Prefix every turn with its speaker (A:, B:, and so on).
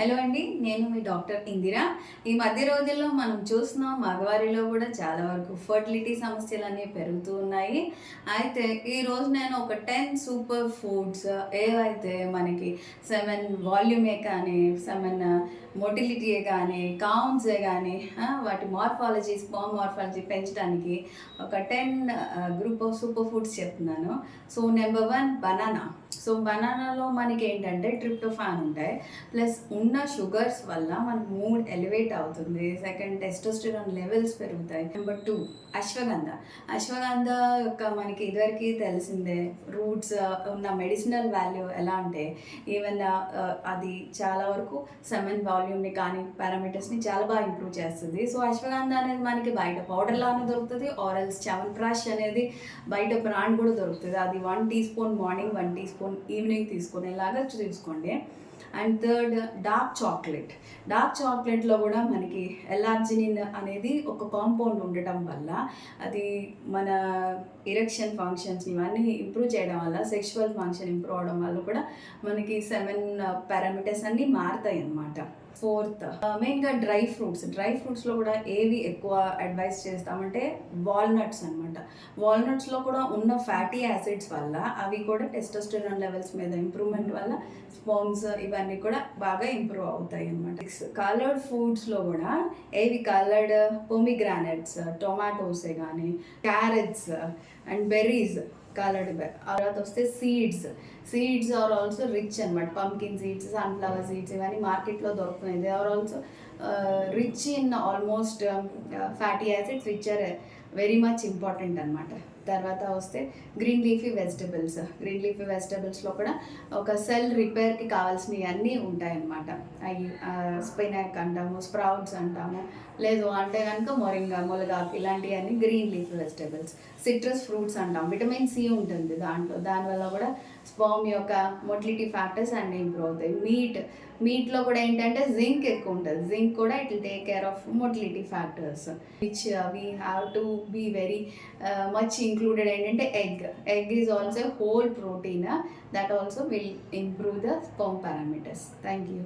A: Hello అండి, నేను మీ doctor Indira. ఈ మధ్య రోజుల్లో మనం చూస్తున్నాం మగవారిలో కూడా చాలా వరకు ఫర్టిలిటీ సమస్యలు అనేవి పెరుగుతూ ఉన్నాయి. అయితే ఈరోజు నేను ఒక 10 సూపర్ ఫుడ్స్ ఏవైతే మనకి 7 వాల్యూమే కానీ 7 మొటిలిటీయే కానీ కౌంట్సే కానీ వాటి మార్ఫాలజీ స్పర్మ్ మార్ఫాలజీ పెంచడానికి ఒక 10 గ్రూప్ ఆఫ్ సూపర్ ఫుడ్స్ చెప్తున్నాను. So number 1 banana. సో బనానాలో మనకి ఏంటంటే ట్రిప్టోఫాన్ ఉంటాయి, ప్లస్ ఉన్న షుగర్స్ వల్ల మనకు మూడ్ ఎలివేట్ అవుతుంది. సెకండ్, టెస్టోస్టెరాన్ లెవెల్స్ పెరుగుతాయి. నెంబర్ 2 అశ్వగంధ. అశ్వగంధ యొక్క మనకి ఇదివరకు తెలిసిందే రూట్స్ ఉన్న మెడిసినల్ వాల్యూ ఎలా అంటే ఈవెన్ అది చాలా వరకు 7 వాల్యూమ్ని కానీ పారామీటర్స్ని చాలా బాగా ఇంప్రూవ్ చేస్తుంది. సో అశ్వగంధ అనేది మనకి బయట పౌడర్ లానే దొరుకుతుంది, ఆరల్స్ చ్యవన్ప్రాష్ అనేది బయట బ్రాండ్ కూడా దొరుకుతుంది. అది 1 teaspoon morning, 1 teaspoon evening తీసుకునేలాగా తీసుకోండి. And third, dark chocolate. Dark చాక్లెట్లో కూడా మనకి ఎలార్జినిన్ అనేది ఒక కాంపౌండ్ ఉండటం వల్ల అది మన ఇరెక్షన్ ఫంక్షన్స్ ఇవన్నీ ఇంప్రూవ్ చేయడం వల్ల, సెక్షువల్ ఫంక్షన్ ఇంప్రూవ్ అవడం వల్ల కూడా మనకి 7 పారామీటర్స్ అన్నీ మారుతాయి అన్నమాట. ఫోర్త్, మెయిన్గా డ్రై ఫ్రూట్స్లో కూడా ఏవి ఎక్కువ అడ్వైస్ చేస్తామంటే వాల్నట్స్ అనమాట. వాల్నట్స్లో కూడా ఉన్న ఫ్యాటీ యాసిడ్స్ వల్ల అవి కూడా టెస్టోస్టెరాన్ లెవెల్స్ మీద ఇంప్రూవ్మెంట్ వల్ల స్పర్మ్స్ ఇవన్నీ కూడా బాగా ఇంప్రూవ్ అవుతాయి అనమాట. కలర్డ్ ఫుడ్స్లో కూడా ఏవి కలర్డ్ పొమిగ్రానెట్స్, టొమాటోసే కానీ క్యారెట్స్ అండ్ బెర్రీస్ కలర్డ్. తర్వాత వస్తే సీడ్స్ ఆర్ ఆల్సో రిచ్ అనమాట. పంకిన్ సీడ్స్, సన్ఫ్లవర్ సీడ్స్ ఇవన్నీ మార్కెట్లో దొరుకుతున్నాయి. They are also rich in almost fatty acids which are very much important అనమాట. తర్వాత వస్తే గ్రీన్ లీఫీ వెజిటబుల్స్లో కూడా ఒక సెల్ రిపేర్కి కావాల్సినవి అన్నీ ఉంటాయన్నమాట. అవి స్పినాక్ అంటాము, స్ప్రౌట్స్ అంటాము, లేదు అంటే కనుక మొరింగా, ములగాకు ఇలాంటివన్నీ green leafy vegetables. Citrus fruits అంటాం, విటమిన్ సి ఉంటుంది దానివల్ల కూడా స్పర్మ్ యొక్క మొటిలిటీ ఫ్యాక్టర్స్ అన్నీ ఇంప్రూవ్ అవుతాయి. మీట్లో కూడా ఏంటంటే జింక్ ఎక్కువ ఉంటుంది. జింక్ కూడా it will take care of motility factors which we have to be very much included ఏంటంటే egg is also whole protein that also will improve the sperm parameters. Thank you.